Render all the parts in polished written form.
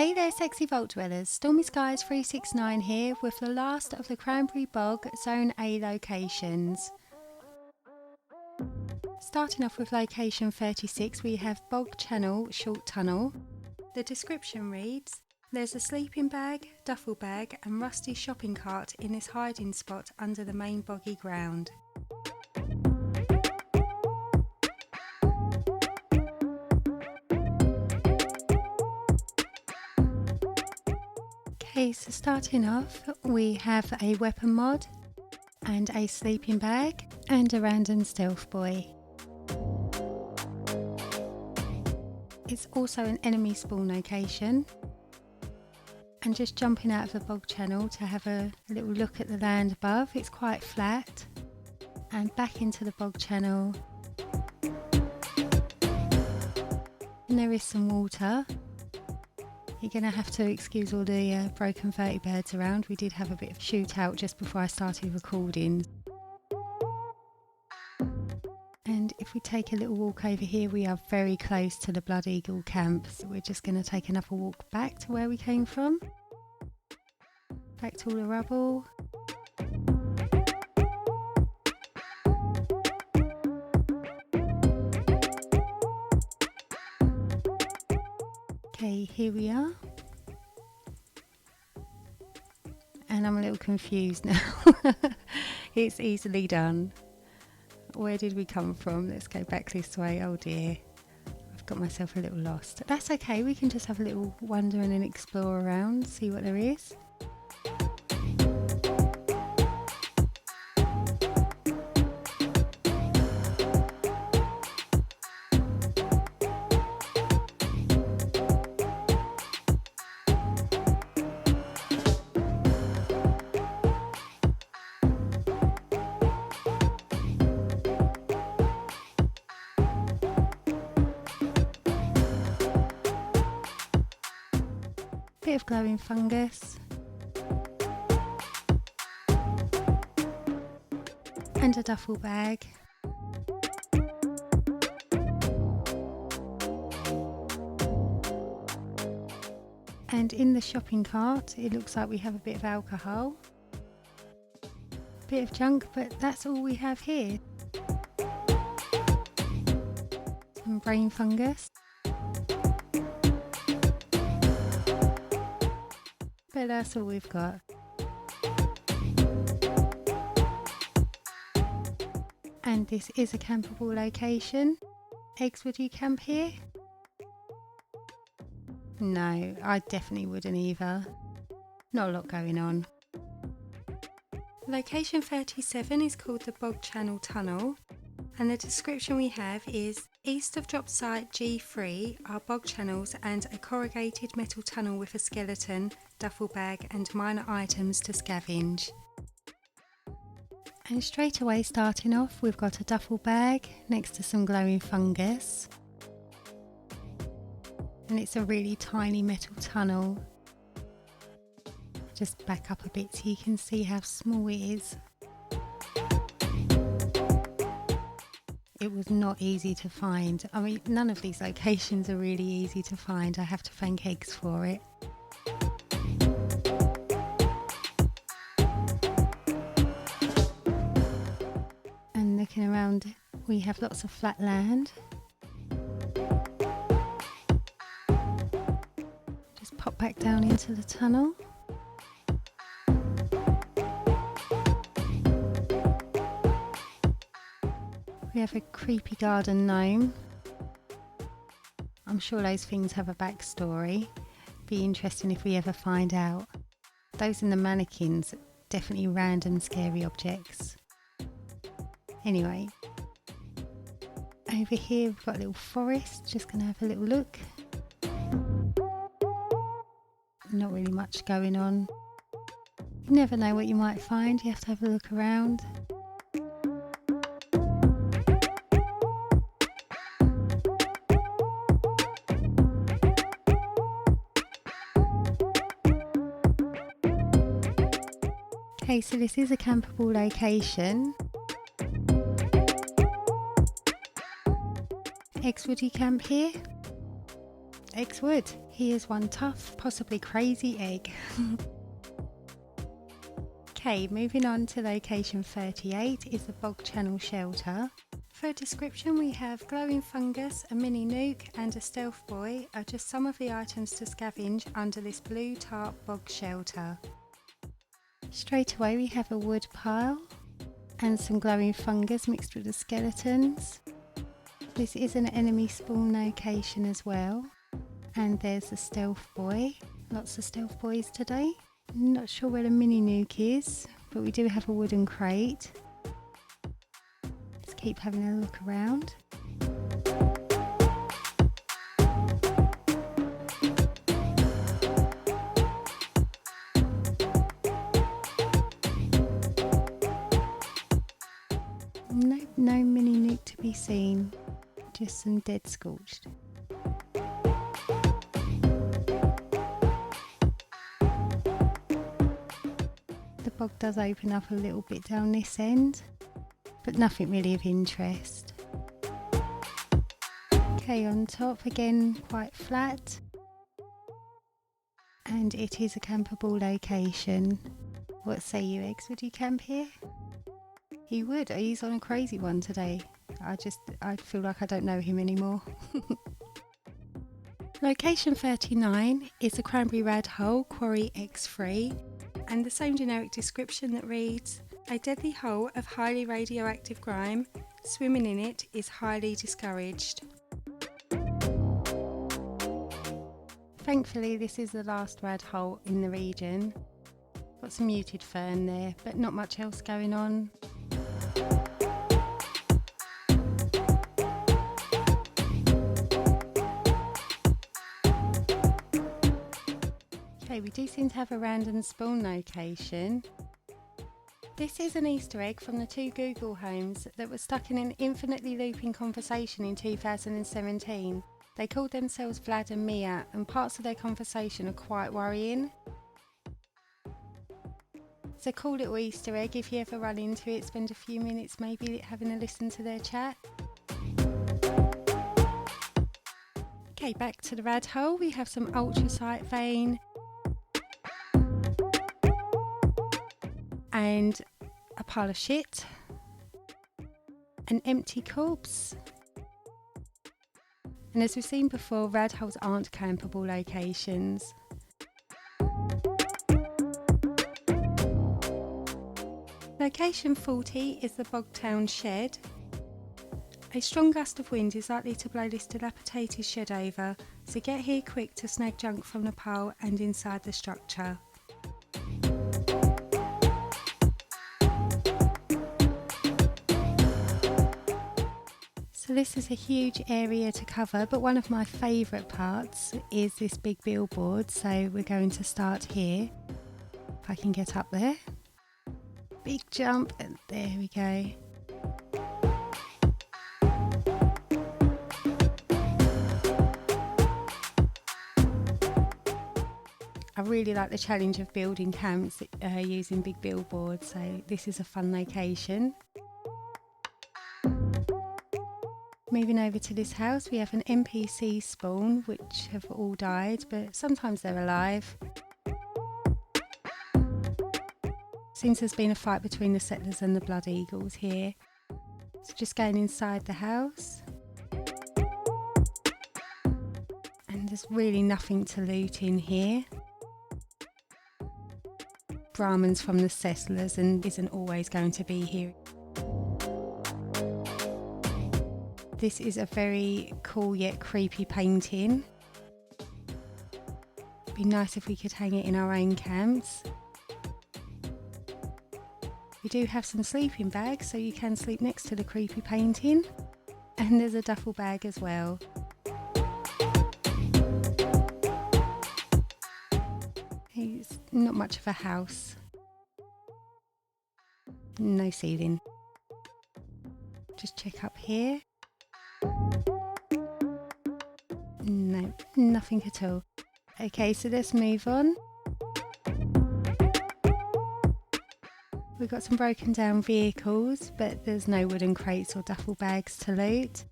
Hey there sexy vault dwellers, Stormy Skies 369 here with the last of the Cranberry Bog Zone A locations. Starting off with location 36 we have Bog Channel Short Tunnel. The description reads, there's a sleeping bag, duffel bag and rusty shopping cart in this hiding spot under the main boggy ground. Okay, so starting off we have a weapon mod and a sleeping bag and a random stealth boy. It's also an enemy spawn location, and just jumping out of the bog channel to have a little look at the land above. It's quite flat, and back into the bog channel, and there is some water. You're going to have to excuse all the broken vertibirds around. We did have a bit of shootout just before I started recording. And if we take a little walk over here, we are very close to the Blood Eagle camp. So we're just going to take another walk back to where we came from. Back to all the rubble. Okay, here we are. And I'm a little confused now. It's easily done. Where did we come from? Let's go back this way. Oh dear, I've got myself a little lost. That's okay, we can just have a little wander and explore around, see what there is. Bit of glowing fungus and a duffel bag. And in the shopping cart it looks like we have a bit of alcohol, bit of junk, but that's all we have here. Some brain fungus. But that's all we've got. And this is a campable location. Eggs, would you camp here? No, I definitely wouldn't either. Not a lot going on. Location 37 is called the Bog Channel Tunnel, and the description we have is east of drop site G3 are bog channels and a corrugated metal tunnel with a skeleton, duffel bag and minor items to scavenge. And straight away starting off we've got a duffel bag next to some glowing fungus, and it's a really tiny metal tunnel. Just back up a bit so you can see how small it is. It was not easy to find. I mean, none of these locations are really easy to find. I have to thank Eggs for it. And looking around, we have lots of flat land. Just pop back down into the tunnel. We have a creepy garden gnome. I'm sure those things have a backstory. Be interesting if we ever find out. Those in the mannequins, definitely random scary objects. Anyway, over here we've got a little forest, just going to have a little look. Not really much going on. You never know what you might find, you have to have a look around. Okay, so this is a campable location. Eggs, would you camp here? Eggs would. Here's one tough, possibly crazy egg. Okay, moving on to location 38 is the Bog Channel Shelter. For a description, we have glowing fungus, a mini nuke and a stealth buoy are just some of the items to scavenge under this blue tarp bog shelter. Straight away we have a wood pile and some glowing fungus mixed with the skeletons. This is an enemy spawn location as well. And there's the stealth buoy. Lots of stealth buoys today. Not sure where the mini nuke is, but we do have a wooden crate. Let's keep having a look around. Nope, no mini nuke to be seen. Just some dead scorched. The bog does open up a little bit down this end, but nothing really of interest. Okay, on top again quite flat, and it is a campable location. What say you, Eggs? Would you camp here? He would. He's on a crazy one today. I feel like I don't know him anymore. Location 39 is the Cranberry Rad Hole Quarry X3, and the same generic description that reads, a deadly hole of highly radioactive grime, swimming in it is highly discouraged. Thankfully this is the last rad hole in the region. Got some muted fern there, but not much else going on. Okay, we do seem to have a random spawn location. This is an Easter egg from the two Google homes that were stuck in an infinitely looping conversation in 2017. They called themselves Vlad and Mia, and parts of their conversation are quite worrying. It's a cool little Easter egg. If you ever run into it, spend a few minutes maybe having a listen to their chat. Okay, back to the rad hole. We have some ultracite vein and a pile of shit, an empty corpse, and as we've seen before, rad holes aren't campable locations. Location 40 is the Bog Town Shed. A strong gust of wind is likely to blow this dilapidated shed over, so get here quick to snag junk from the pile and inside the structure. So this is a huge area to cover, but one of my favourite parts is this big billboard, so we're going to start here. If I can get up there. Big jump, and there we go. I really like the challenge of building camps using big billboards, so this is a fun location. Moving over to this house, we have an NPC spawn, which have all died, but sometimes they're alive. Seems there's been a fight between the settlers and the Blood Eagles here. So just going inside the house. And there's really nothing to loot in here. Brahmins from the settlers and isn't always going to be here. This is a very cool yet creepy painting. It'd be nice if we could hang it in our own camps. We do have some sleeping bags, so you can sleep next to the creepy painting. And there's a duffel bag as well. It's not much of a house. No ceiling. Just check up here. No, nothing at all. Okay, so let's move on. We've got some broken down vehicles, but there's no wooden crates or duffel bags to loot.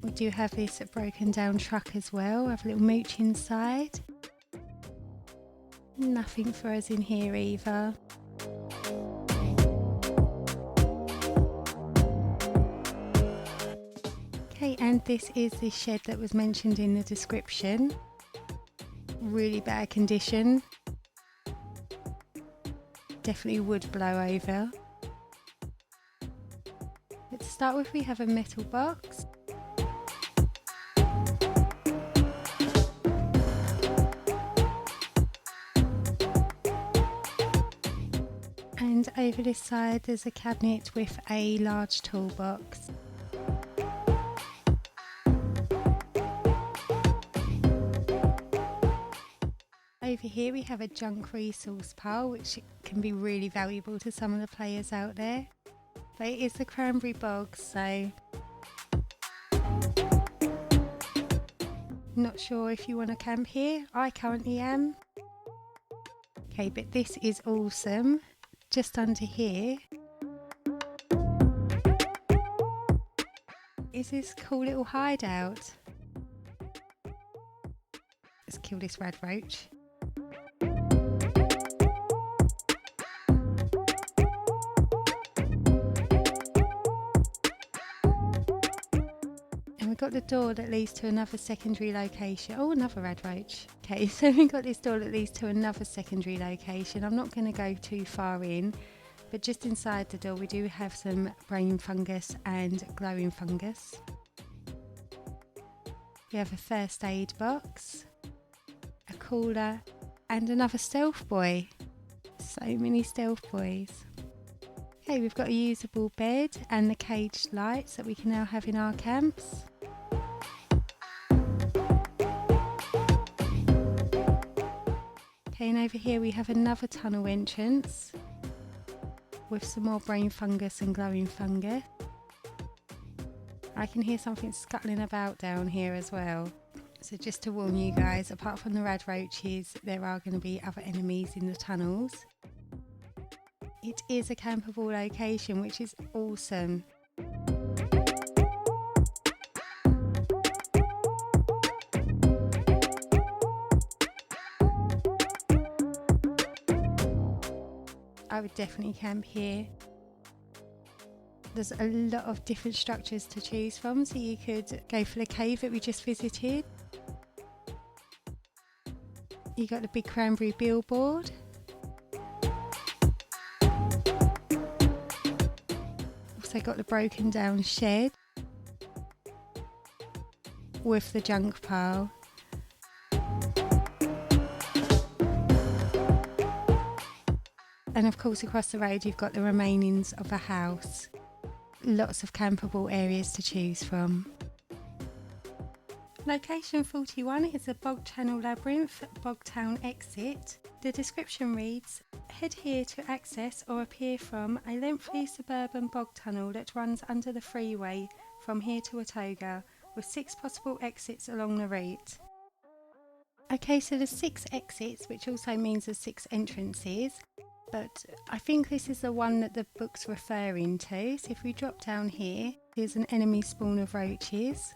We do have this broken down truck as well. Have a little mooch inside. Nothing for us in here either. Okay, and this is the shed that was mentioned in the description. Really bad condition. Definitely would blow over. But to start with, we have a metal box. And over this side there's a cabinet with a large toolbox. Over here we have a junk resource pile, which can be really valuable to some of the players out there. But it is the Cranberry Bog, so not sure if you want to camp here. I currently am. Okay, but this is awesome. Just under here is this cool little hideout. Let's kill this rad roach. And we've got the door that leads to another secondary location. Oh, another rad roach. Okay, so we've got this door that leads to another secondary location. I'm not going to go too far in, but just inside the door we do have some brain fungus and glowing fungus. We have a first aid box, a cooler, and another stealth boy. So many stealth boys. Okay, we've got a usable bed and the caged lights that we can now have in our camps. Okay, and over here we have another tunnel entrance with some more brain fungus and glowing fungus. I can hear something scuttling about down here as well. So just to warn you guys, apart from the rad roaches, there are going to be other enemies in the tunnels. It is a campable location, which is awesome. I would definitely camp here. There's a lot of different structures to choose from, so you could go for the cave that we just visited. You got the big cranberry billboard. Also got the broken down shed with the junk pile. And of course across the road you've got the remainings of a house. Lots of campable areas to choose from. Location 41 is the Bog Channel Labyrinth, Bog Town exit. The description reads, head here to access or appear from a lengthy suburban bog tunnel that runs under the freeway from here to Atoga, with 6 possible exits along the route. Okay, so there's 6 exits, which also means there's 6 entrances. But I think this is the one that the book's referring to. So if we drop down here, there's an enemy spawn of roaches.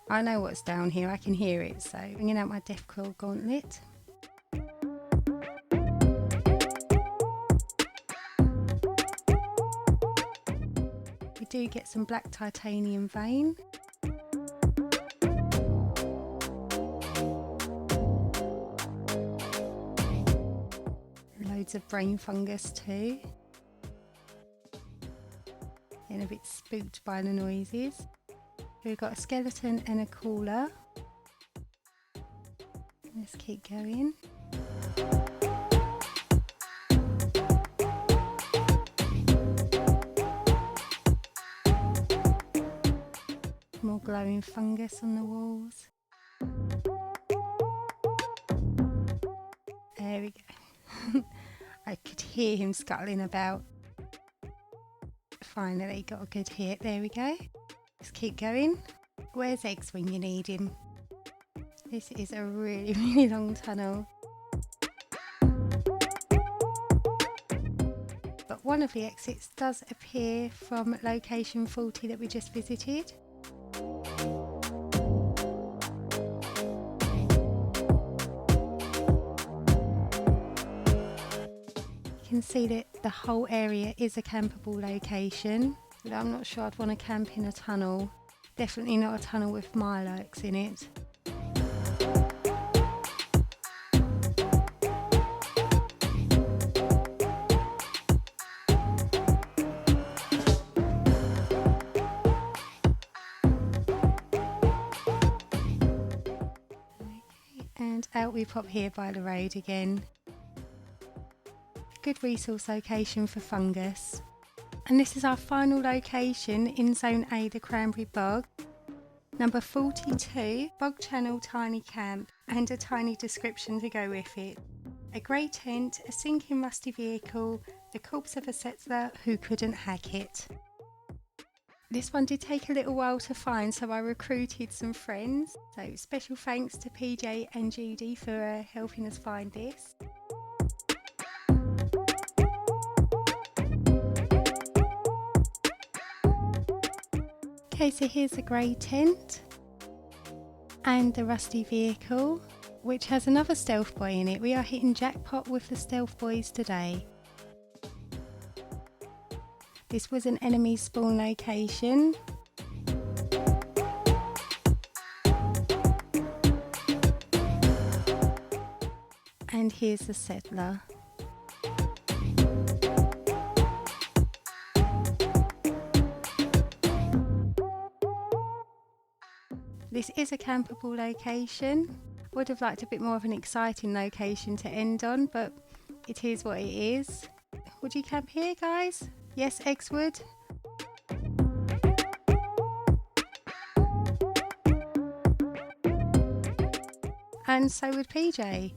I know what's down here, I can hear it, so I'm bringing out my Deathclaw gauntlet. We do get some black titanium vein. Loads of brain fungus too. Getting a bit spooked by the noises. We've got a skeleton and a cooler. Let's keep going. More glowing fungus on the walls. There we go. I could hear him scuttling about. Finally got a good hit. There we go. Let's keep going. Where's eggs when you need him? This is a really, really long tunnel. But but one of the exits does appear from location 40 that we just visited. You can see that the whole area is a campable location, but I'm not sure I'd want to camp in a tunnel. Definitely not a tunnel with mirelurks in it. Okay, and out we pop here by the road again. Good resource location for fungus. And this is our final location in Zone A, the Cranberry Bog. Number 42, Bog Channel Tiny Camp, and a tiny description to go with it. A grey tent, a sinking rusty vehicle, the corpse of a settler who couldn't hack it. This one did take a little while to find, so I recruited some friends. So special thanks to PJ and Judy for helping us find this. Okay, so here's a grey tent and the rusty vehicle, which has another stealth boy in it. We are hitting jackpot with the stealth boys today. This was an enemy spawn location. And here's the settler. This is a campable location. Would have liked a bit more of an exciting location to end on, but it is what it is. Would you camp here, guys? Yes, Eggs would. And so would PJ.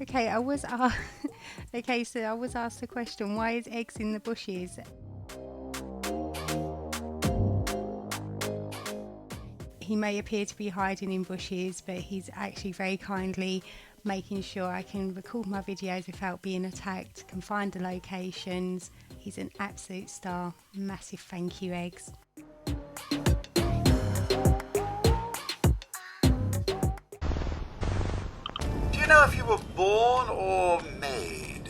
Okay, I was asked the question, why is Eggs in the bushes? He may appear to be hiding in bushes, but he's actually very kindly making sure I can record my videos without being attacked, can find the locations. He's an absolute star. Massive thank you, Eggs. Do you know if you were born or made?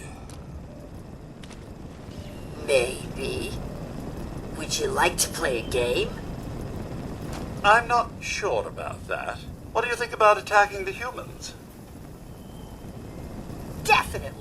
Maybe. Would you like to play a game? I'm not sure about that. What do you think about attacking the humans? Definitely.